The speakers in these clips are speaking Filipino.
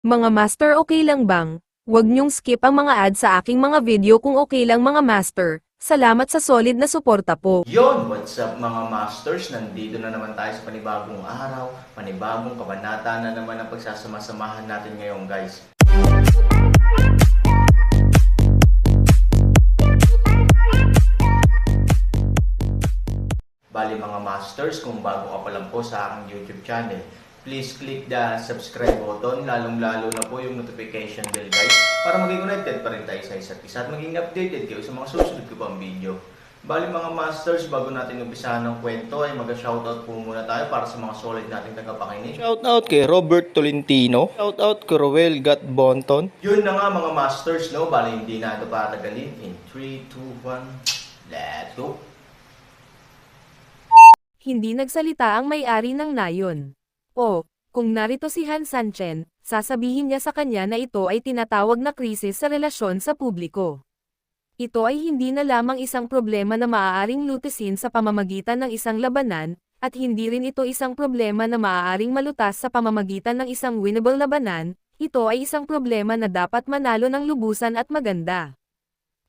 Mga master, okay lang bang? Huwag niyong skip ang mga ads sa aking mga video kung okay lang mga master. Salamat sa solid na suporta po. Yon, what's up mga masters? Nandito na naman tayo sa panibagong araw, panibagong kabanata na naman ang pagsasama-samahan natin ngayon guys. Bali mga masters, kung bago ka pa lang po sa aking YouTube channel, please click the subscribe button, lalong-lalo na po yung notification bell guys, para maging connected pa rin tayo sa isa't isa at maging updated kayo sa mga susunod ko pang video. Bali mga masters, bago natin umpisahan ng kwento ay mag-shoutout po muna tayo para sa mga solid nating tagapakinig. Shoutout kay Robert Tolentino. Shoutout kay Roel Gat Bonton. Yun na nga mga masters, no? Bali hindi na ito patagalin. In 3, 2, 1, let's go! Hindi nagsalita ang may-ari ng nayon. O, kung narito si Han Sanchen, sasabihin niya sa kanya na ito ay tinatawag na krisis sa relasyon sa publiko. Ito ay hindi na lamang isang problema na maaaring lutisin sa pamamagitan ng isang labanan, at hindi rin ito isang problema na maaaring malutas sa pamamagitan ng isang winnable labanan, ito ay isang problema na dapat manalo ng lubusan at maganda.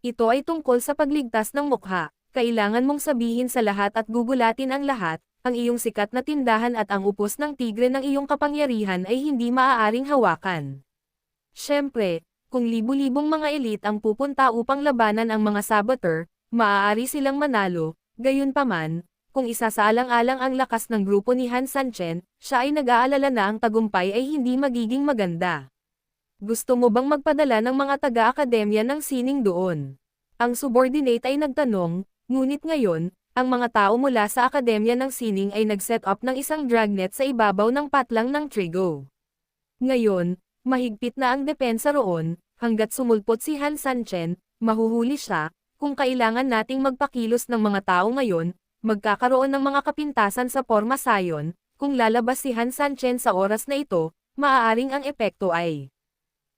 Ito ay tungkol sa pagligtas ng mukha. Kailangan mong sabihin sa lahat at gugulatin ang lahat, ang iyong sikat na tindahan at ang upos ng tigre ng iyong kapangyarihan ay hindi maaaring hawakan. Siyempre, kung libu-libong mga elite ang pupunta upang labanan ang mga saboteur, maaari silang manalo, gayunpaman, kung isasaalang-alang ang lakas ng grupo ni Han Sanchen, siya ay nag-aalala na ang tagumpay ay hindi magiging maganda. Gusto mo bang magpadala ng mga taga-akademya ng sining doon? Ang subordinate ay nagtanong, ngunit ngayon, ang mga tao mula sa akademya ng sining ay nag-set up ng isang dragnet sa ibabaw ng patlang ng Trigo. Ngayon, mahigpit na ang depensa roon, hanggat sumulpot si Han Sanchen, mahuhuli siya, kung kailangan nating magpakilos ng mga tao ngayon, magkakaroon ng mga kapintasan sa Porma Sion, kung lalabas si Han Sanchen sa oras na ito, maaaring ang epekto ay.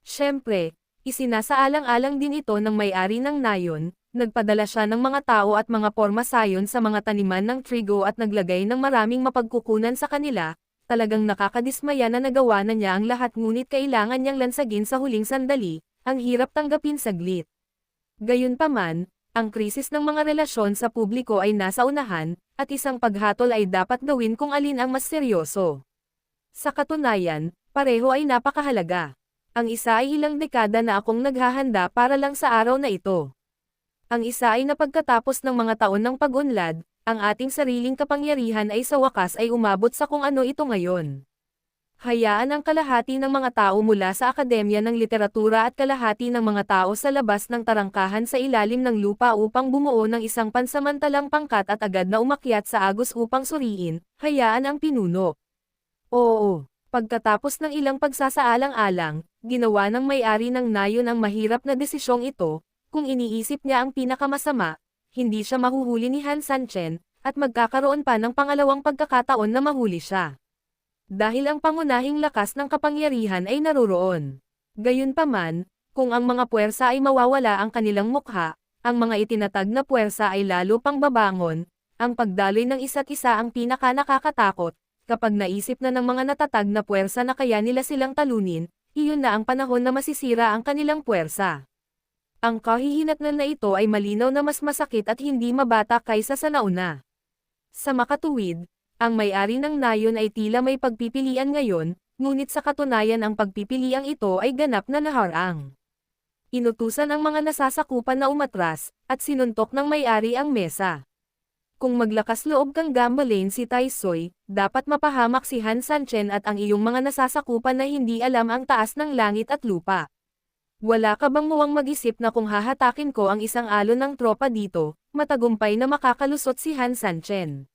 Siyempre, isinasaalang-alang din ito ng may-ari ng nayon, nagpadala siya ng mga tao at mga porma sayon sa mga taniman ng Trigo at naglagay ng maraming mapagkukunan sa kanila, talagang nakakadismaya na nagawa na niya ang lahat ngunit kailangan niyang lansagin sa huling sandali, ang hirap tanggapin saglit. Gayunpaman, ang krisis ng mga relasyon sa publiko ay nasa unahan, at isang paghatol ay dapat gawin kung alin ang mas seryoso. Sa katunayan, pareho ay napakahalaga. Ang isa ay ilang dekada na akong naghahanda para lang sa araw na ito. Ang isa ay napagkatapos ng mga taon ng pag-unlad, ang ating sariling kapangyarihan ay sa wakas ay umabot sa kung ano ito ngayon. Hayaan ang kalahati ng mga tao mula sa Akademya ng Literatura at kalahati ng mga tao sa labas ng tarangkahan sa ilalim ng lupa upang bumuo ng isang pansamantalang pangkat at agad na umakyat sa agos upang suriin, hayaan ang pinuno. Oo. Pagkatapos ng ilang pagsasaalang-alang, ginawa ng may-ari ng nayon ang mahirap na desisyong ito, kung iniisip niya ang pinakamasama, hindi siya mahuhuli ni Han Sanchen, at magkakaroon pa ng pangalawang pagkakataon na mahuli siya. Dahil ang pangunahing lakas ng kapangyarihan ay naroroon. Gayunpaman, kung ang mga puwersa ay mawawala ang kanilang mukha, ang mga itinatag na puwersa ay lalo pang babangon, ang pagdaloy ng isa't isa ang pinaka-nakakatakot. Kapag naisip na ng mga natatag na puwersa na kaya nila silang talunin, iyon na ang panahon na masisira ang kanilang puwersa. Ang kahihinatnan na ito ay malinaw na mas masakit at hindi mabata kaysa sa nauna. Sa makatuwid, ang may-ari ng nayon ay tila may pagpipilian ngayon, ngunit sa katunayan ang pagpipiliang ito ay ganap na naharang. Inutusan ang mga nasasakupan na umatras, at sinuntok ng may-ari ang mesa. Kung maglakas loob kang gambalain si Taisoy, dapat mapahamak si Han Sanchen at ang iyong mga nasasakupan na hindi alam ang taas ng langit at lupa. Wala ka bang muwang mag-isip na kung hahatakin ko ang isang alon ng tropa dito, matagumpay na makakalusot si Han Sanchen?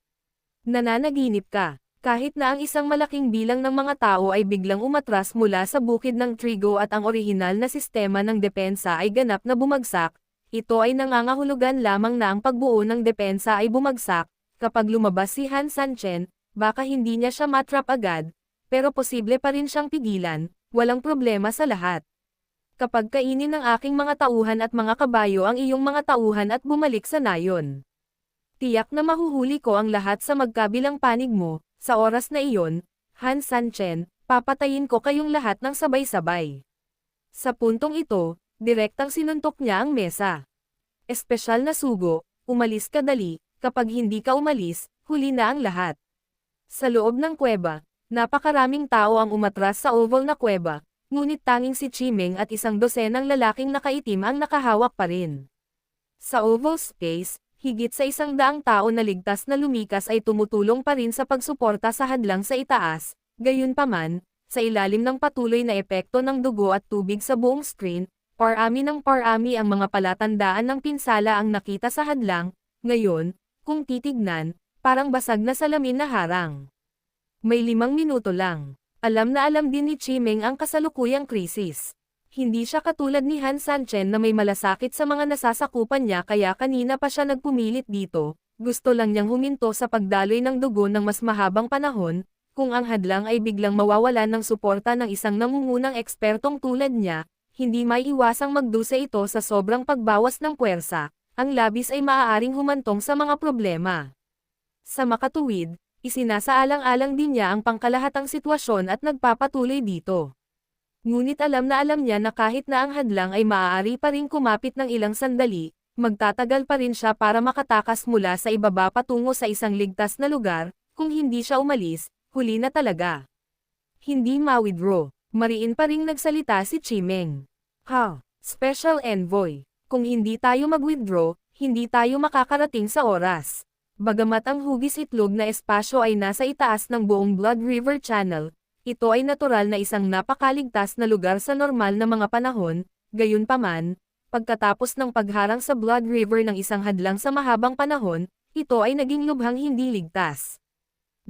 Nananaginip ka, kahit na ang isang malaking bilang ng mga tao ay biglang umatras mula sa bukid ng Trigo at ang orihinal na sistema ng depensa ay ganap na bumagsak, ito ay nangangahulugan lamang na ang pagbuo ng depensa ay bumagsak, kapag lumabas si Han Sanchen, baka hindi niya siya matrap agad, pero posible pa rin siyang pigilan, walang problema sa lahat. Kapag kainin ng aking mga tauhan at mga kabayo ang iyong mga tauhan at bumalik sa nayon. Tiyak na mahuhuli ko ang lahat sa magkabilang panig mo, sa oras na iyon, Han Sanchen, Papatayin ko kayong lahat ng sabay-sabay. Sa puntong ito, direktang sinuntok niya ang mesa. Espesyal na sugo, umalis ka dali, kapag hindi ka umalis, huli na ang lahat. Sa loob ng kuweba, napakaraming tao ang umatras sa oval na kuweba, ngunit tanging si Chimeng at isang dosenang lalaking nakaitim ang nakahawak pa rin. Sa oval space, higit sa 100 tao na ligtas na lumikas ay tumutulong pa rin sa pagsuporta sa hadlang sa itaas, gayunpaman, sa ilalim ng patuloy na epekto ng dugo at tubig sa buong screen, parami ng parami ang mga palatandaan ng pinsala ang nakita sa hadlang. Ngayon, kung titignan, parang basag na salamin na harang. May 5 minuto lang. Alam na alam din ni Chimeng ang kasalukuyang krisis. Hindi siya katulad ni Han Sanchen na may malasakit sa mga nasasakupan niya kaya kanina pa siya nagpumilit dito, gusto lang niyang huminto sa pagdaloy ng dugo ng mas mahabang panahon, kung ang hadlang ay biglang mawawalan ng suporta ng isang nangungunang ekspertong tulad niya, hindi maiiwasang magdusa ito sa sobrang pagbawas ng puwersa, ang labis ay maaaring humantong sa mga problema. Sa makatuwid, isinasaalang-alang din niya ang pangkalahatang sitwasyon at nagpapatuloy dito. Ngunit alam niya na kahit na ang hadlang ay maaari pa ring kumapit ng ilang sandali, magtatagal pa rin siya para makatakas mula sa ibaba patungo sa isang ligtas na lugar, kung hindi siya umalis, huli na talaga. Hindi ma-withdraw, mariin pa ring nagsalita si Chimeng. Special Envoy, kung hindi tayo mag-withdraw, hindi tayo makakarating sa oras. Bagamat ang hugis itlog na espasyo ay nasa itaas ng buong Blood River Channel, ito ay natural na isang napakaligtas na lugar sa normal na mga panahon, gayunpaman, pagkatapos ng pagharang sa Blood River ng isang hadlang sa mahabang panahon, ito ay naging lubhang hindi ligtas.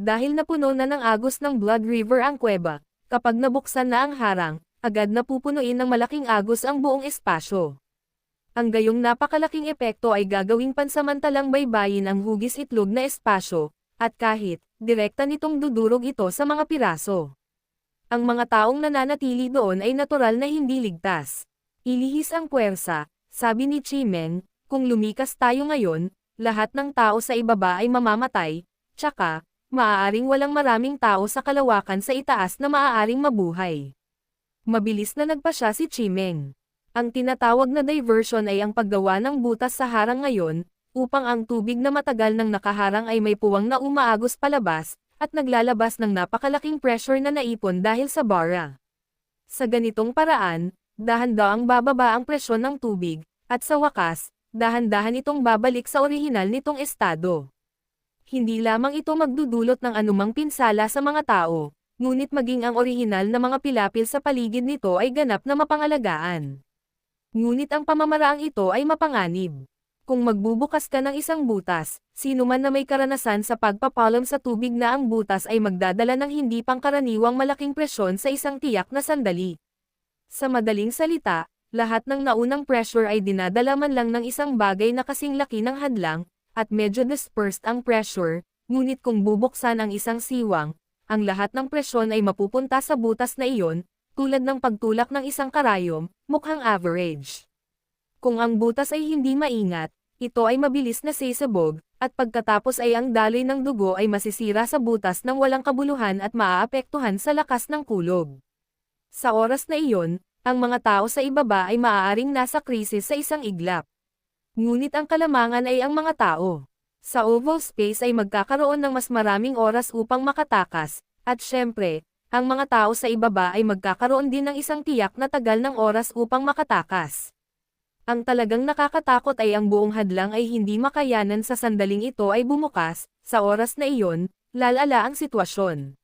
Dahil napuno na ng agos ng Blood River ang kuweba, kapag nabuksan na ang harang, agad na pupunuin ng malaking agos ang buong espasyo. Ang gayong napakalaking epekto ay gagawing pansamantalang baybayin ang hugis itlog na espasyo, at kahit, direkta nitong dudurog ito sa mga piraso. Ang mga taong nananatili doon ay natural na hindi ligtas. Ilihis ang puwersa, sabi ni Chimeng, kung lumikas tayo ngayon, lahat ng tao sa ibaba ay mamamatay, tsaka, maaaring walang maraming tao sa kalawakan sa itaas na maaaring mabuhay. Mabilis na nagpasya si Chimeng. Ang tinatawag na diversion ay ang paggawa ng butas sa harang ngayon, upang ang tubig na matagal nang nakaharang ay may puwang na umaagos palabas, at naglalabas ng napakalaking pressure na naipon dahil sa bara. Sa ganitong paraan, dahan-dahang bababa ang presyon ng tubig, at sa wakas, dahan-dahan itong babalik sa orihinal nitong estado. Hindi lamang ito magdudulot ng anumang pinsala sa mga tao, ngunit maging ang orihinal na mga pilapil sa paligid nito ay ganap na mapangalagaan. Ngunit ang pamamaraang ito ay mapanganib. Kung magbubukas ka ng isang butas, sino man na may karanasan sa pagpapalam sa tubig na ang butas ay magdadala ng hindi pangkaraniwang malaking presyon sa isang tiyak na sandali. Sa madaling salita, lahat ng naunang pressure ay dinadala man lang ng isang bagay na kasing laki ng hadlang, at medyo dispersed ang pressure, ngunit kung bubuksan ang isang siwang, ang lahat ng presyon ay mapupunta sa butas na iyon, tulad ng pagtulak ng isang karayom, mukhang average. Kung ang butas ay hindi maingat, ito ay mabilis na sisabog, at pagkatapos ay ang daloy ng dugo ay masisira sa butas ng walang kabuluhan at maaapektuhan sa lakas ng kulog. Sa oras na iyon, ang mga tao sa ibaba ay maaaring nasa krisis sa isang iglap. Ngunit ang kalamangan ay ang mga tao. Sa oval space ay magkakaroon ng mas maraming oras upang makatakas, at syempre, ang mga tao sa ibaba ay magkakaroon din ng isang tiyak na tagal ng oras upang makatakas. Ang talagang nakakatakot ay ang buong hadlang ay hindi makayanan sa sandaling ito ay bumukas, sa oras na iyon, lalala ang sitwasyon.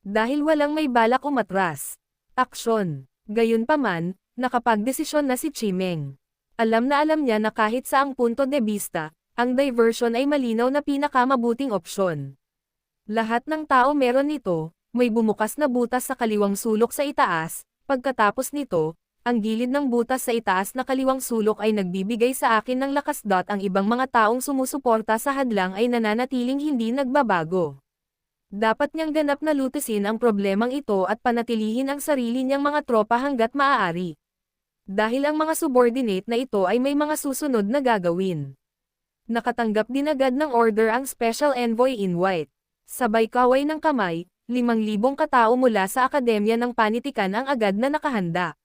Dahil walang may balak umatras. Aksyon. Gayunpaman, nakapagdesisyon na si Chimeng. Alam niya na kahit sa ang punto de vista, ang diversion ay malinaw na pinakamabuting opsyon. Lahat ng tao meron nito, may bumukas na butas sa kaliwang sulok sa itaas, pagkatapos nito, ang gilid ng butas sa itaas na kaliwang sulok ay nagbibigay sa akin ng lakas. Ang ibang mga taong sumusuporta sa hadlang ay nananatiling hindi nagbabago. Dapat niyang ganap na lutasin ang problemang ito at panatilihin ang sarili niyang mga tropa hanggat maaari. Dahil ang mga subordinate na ito ay may mga susunod na gagawin. Nakatanggap din agad ng order ang Special Envoy in White. Sabay kaway ng kamay, 5,000 katao mula sa Akademya ng Panitikan ang agad na nakahanda.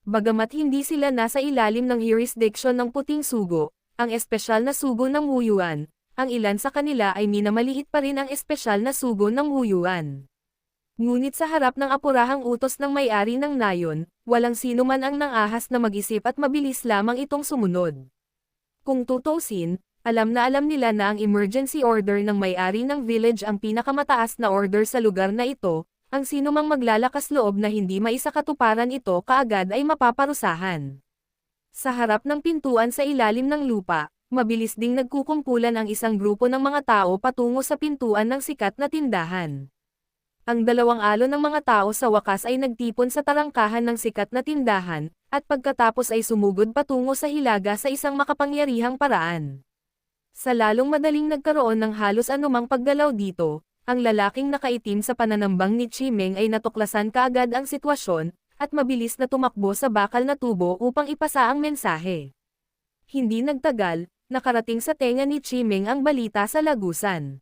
Bagamat hindi sila nasa ilalim ng jurisdiction ng Puting Sugo, ang espesyal na sugo ng Wuyuan, ang ilan sa kanila ay minamaliit pa rin ang espesyal na sugo ng Wuyuan. Ngunit sa harap ng apurahang utos ng may-ari ng nayon, walang sino man ang nangahas na mag-isip at mabilis lamang itong sumunod. Kung tutusin, alam na alam nila na ang emergency order ng may-ari ng village ang pinakamataas na order sa lugar na ito, ang sino mang maglalakas loob na hindi maisakatuparan ito kaagad ay mapaparusahan. Sa harap ng pintuan sa ilalim ng lupa, mabilis ding nagkukumpulan ang isang grupo ng mga tao patungo sa pintuan ng sikat na tindahan. Ang dalawang alon ng mga tao sa wakas ay nagtipon sa tarangkahan ng sikat na tindahan, at pagkatapos ay sumugod patungo sa hilaga sa isang makapangyarihang paraan. Sa lalong madaling nagkaroon ng halos anumang paggalaw dito, ang lalaking nakaitim sa pananambang ni Chimeng ay natuklasan kaagad ang sitwasyon, at mabilis na tumakbo sa bakal na tubo upang ipasa ang mensahe. Hindi nagtagal, nakarating sa tenga ni Chimeng ang balita sa lagusan.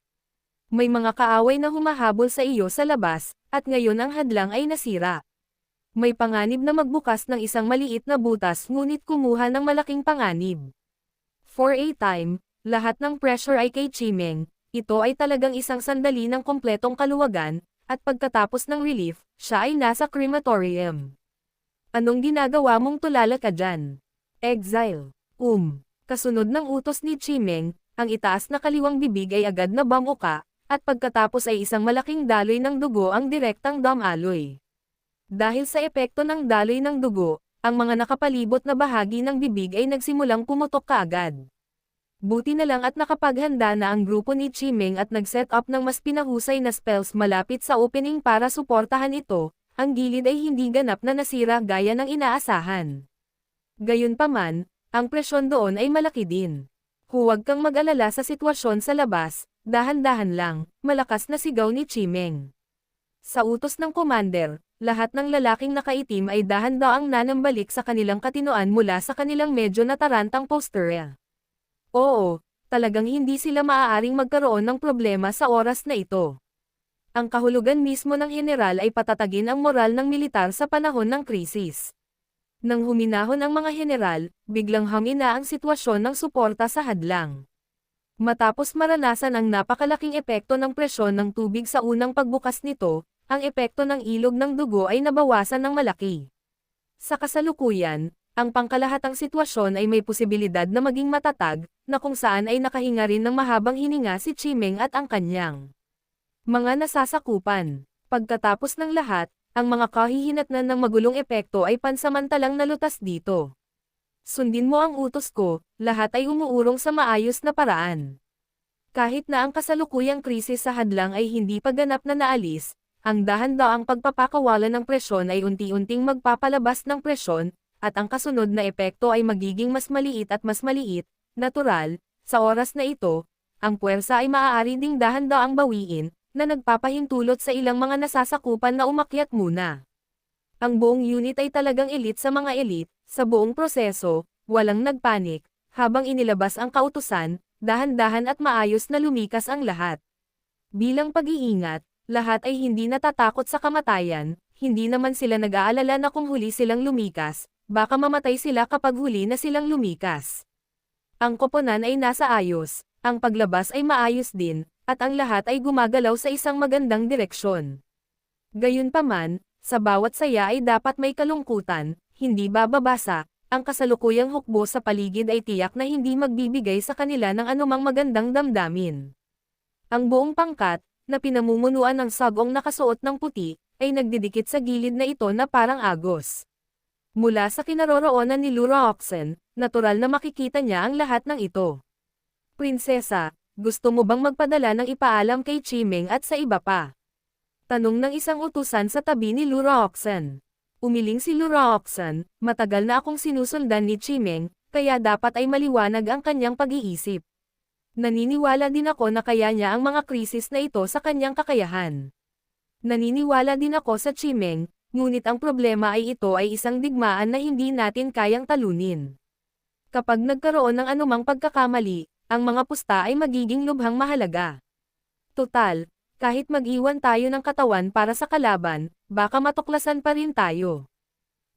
May mga kaaway na humahabol sa iyo sa labas, at ngayon ang hadlang ay nasira. May panganib na magbukas ng isang maliit na butas ngunit kumuha ng malaking panganib. For a time, lahat ng pressure ay kay Chimeng, ito ay talagang isang sandali ng kompletong kaluwagan, at pagkatapos ng relief, siya ay nasa crematorium. Anong ginagawa mong tulala ka dyan? Exile. Kasunod ng utos ni Chimeng, ang itaas na kaliwang bibig ay agad na bamuka, at pagkatapos ay isang malaking daloy ng dugo ang direktang damaloy. Dahil sa epekto ng daloy ng dugo, ang mga nakapalibot na bahagi ng bibig ay nagsimulang pumutok kaagad. Buti na lang at nakapaghanda na ang grupo ni Chimeng at nag-set up ng mas pinahusay na spells malapit sa opening para suportahan ito, ang gilid ay hindi ganap na nasira gaya ng inaasahan. Gayunpaman, ang presyon doon ay malaki din. Huwag kang mag-alala sa sitwasyon sa labas, dahan-dahan lang, malakas na sigaw ni Chimeng. Sa utos ng commander, lahat ng lalaking nakaitim ay dahan-daang nanambalik sa kanilang katinoan mula sa kanilang medyo natarantang posturya. Oo, talagang hindi sila maaaring magkaroon ng problema sa oras na ito. Ang kahulugan mismo ng general ay patatagin ang moral ng militar sa panahon ng krisis. Nang huminahon ang mga general, biglang hamina ang sitwasyon ng suporta sa hadlang. Matapos maranasan ang napakalaking epekto ng presyon ng tubig sa unang pagbukas nito, ang epekto ng ilog ng dugo ay nabawasan ng malaki. Sa kasalukuyan, ang pangkalahatang sitwasyon ay may posibilidad na maging matatag, na kung saan ay nakahinga rin ng mahabang hininga si Chimeng at ang kanyang mga nasasakupan. Pagkatapos ng lahat, ang mga kahihinatnan ng magulong epekto ay pansamantalang nalutas dito. Sundin mo ang utos ko, lahat ay umuurong sa maayos na paraan. Kahit na ang kasalukuyang krisis sa hadlang ay hindi pa ganap na naalis, ang dahan-daang pagpapakawala ng presyon ay unti-unting magpapalabas ng presyon, at ang kasunod na epekto ay magiging mas maliit at mas maliit, natural, sa oras na ito, ang puwersa ay maaari ding dahan-daang bawiin, na nagpapahintulot sa ilang mga nasasakupan na umakyat muna. Ang buong unit ay talagang elite sa mga elite, sa buong proseso, walang nagpanik, habang inilabas ang kautusan, dahan-dahan at maayos na lumikas ang lahat. Bilang pag-iingat, lahat ay hindi natatakot sa kamatayan, hindi naman sila nag-aalala na kung huli silang lumikas, baka mamatay sila kapag huli na silang lumikas. Ang koponan ay nasa ayos, ang paglabas ay maayos din, at ang lahat ay gumagalaw sa isang magandang direksyon. Gayunpaman, sa bawat saya ay dapat may kalungkutan, hindi bababasa, ang kasalukuyang hukbo sa paligid ay tiyak na hindi magbibigay sa kanila ng anumang magandang damdamin. Ang buong pangkat, na pinamumunuan ng sagong nakasuot ng puti, ay nagdidikit sa gilid na ito na parang agos. Mula sa kinaroroonan ni Lura Oxen, natural na makikita niya ang lahat ng ito. Prinsesa, gusto mo bang magpadala ng ipaalam kay Chimeng at sa iba pa? Tanong ng isang utusan sa tabi ni Lura Oxen. Umiling si Lura Oxen, matagal na akong sinusundan ni Chimeng, kaya dapat ay maliwanag ang kanyang pag-iisip. Naniniwala din ako na kaya niya ang mga krisis na ito sa kanyang kakayahan. Naniniwala din ako sa Chimeng, ngunit ang problema ay ito ay isang digmaan na hindi natin kayang talunin. Kapag nagkaroon ng anumang pagkakamali, ang mga pusta ay magiging lubhang mahalaga. Total, Kahit mag-iwan tayo ng katawan para sa kalaban, baka matuklasan pa rin tayo.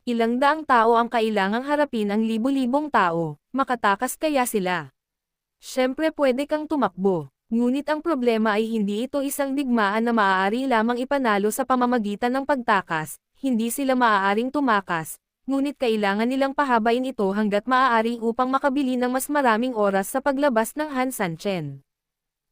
Ilang daang tao ang kailangang harapin ang libu-libong tao, makatakas kaya sila. Siyempre pwede kang tumakbo, ngunit ang problema ay hindi ito isang digmaan na maaari lamang ipanalo sa pamamagitan ng pagtakas, hindi sila maaaring tumakas, ngunit kailangan nilang pahabain ito hanggat maaari upang makabili ng mas maraming oras sa paglabas ng Han Sanchen.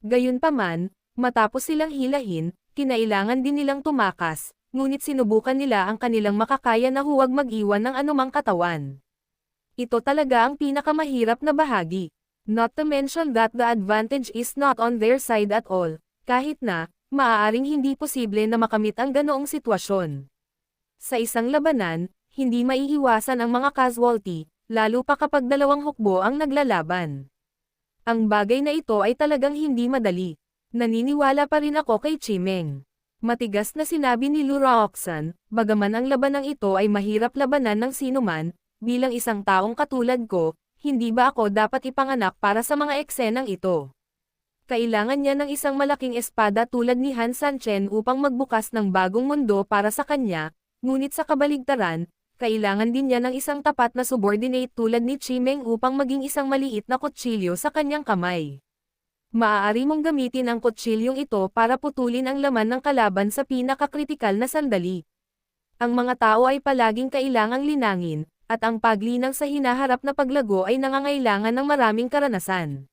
Gayunpaman, matapos silang hilahin, kinailangan din nilang tumakas, ngunit sinubukan nila ang kanilang makakaya na huwag mag-iwan ng anumang katawan. Ito talaga ang pinakamahirap na bahagi. Not to mention that the advantage is not on their side at all, kahit na, maaaring hindi posible na makamit ang ganoong sitwasyon. Sa isang labanan, hindi maiiwasan ang mga casualty, lalo pa kapag dalawang hukbo ang naglalaban. Ang bagay na ito ay talagang hindi madali. Naniniwala pa rin ako kay Chimeng. Matigas na sinabi ni Lu Roxan, bagaman ang labanang ito ay mahirap labanan ng sinuman, bilang isang taong katulad ko, hindi ba ako dapat ipanganak para sa mga eksenang ito? Kailangan niya ng isang malaking espada tulad ni Han Sanchen upang magbukas ng bagong mundo para sa kanya, ngunit sa kabaligtaran, kailangan din niya ng isang tapat na subordinate tulad ni Chimeng upang maging isang maliit na kutsilyo sa kanyang kamay. Maaari mong gamitin ang kutsilyong ito para putulin ang laman ng kalaban sa pinakakritikal na sandali. Ang mga tao ay palaging kailangang linangin, at ang paglinang sa hinaharap na paglago ay nangangailangan ng maraming karanasan.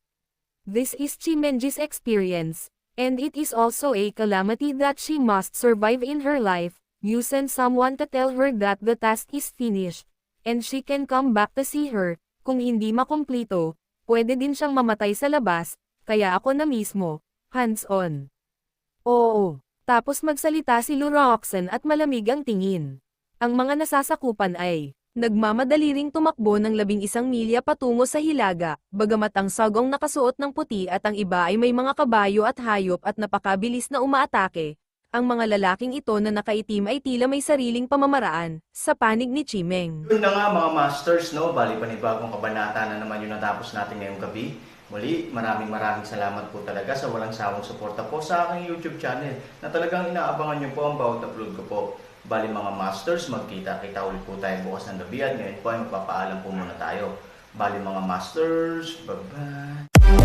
This is Chimenji's experience, and it is also a calamity that she must survive in her life. You send someone to tell her that the task is finished, and she can come back to see her. Kung hindi makumplito, pwede din siyang mamatay sa labas, kaya ako na mismo, hands-on. Oo, tapos magsalita si Lu Roxan at malamig ang tingin. Ang mga nasasakupan ay, nagmamadali ring tumakbo ng 11 milya patungo sa hilaga, bagamat ang sagong nakasuot ng puti at ang iba ay may mga kabayo at hayop at napakabilis na umaatake. Ang mga lalaking ito na nakaitim ay tila may sariling pamamaraan, sa panig ni Chimeng. Yun na nga mga masters, no? Bali panibagong kabanata na naman yung natapos natin ngayong gabi. Muli, maraming salamat po talaga sa walang sawang suporta po sa aking YouTube channel na talagang inaabangan nyo po ang bawat upload ko po. Bali mga masters, magkita-kita ulit po tayo bukas ng gabi at ngayon po ay magpapaalam po muna tayo. Bali mga masters, bye-bye!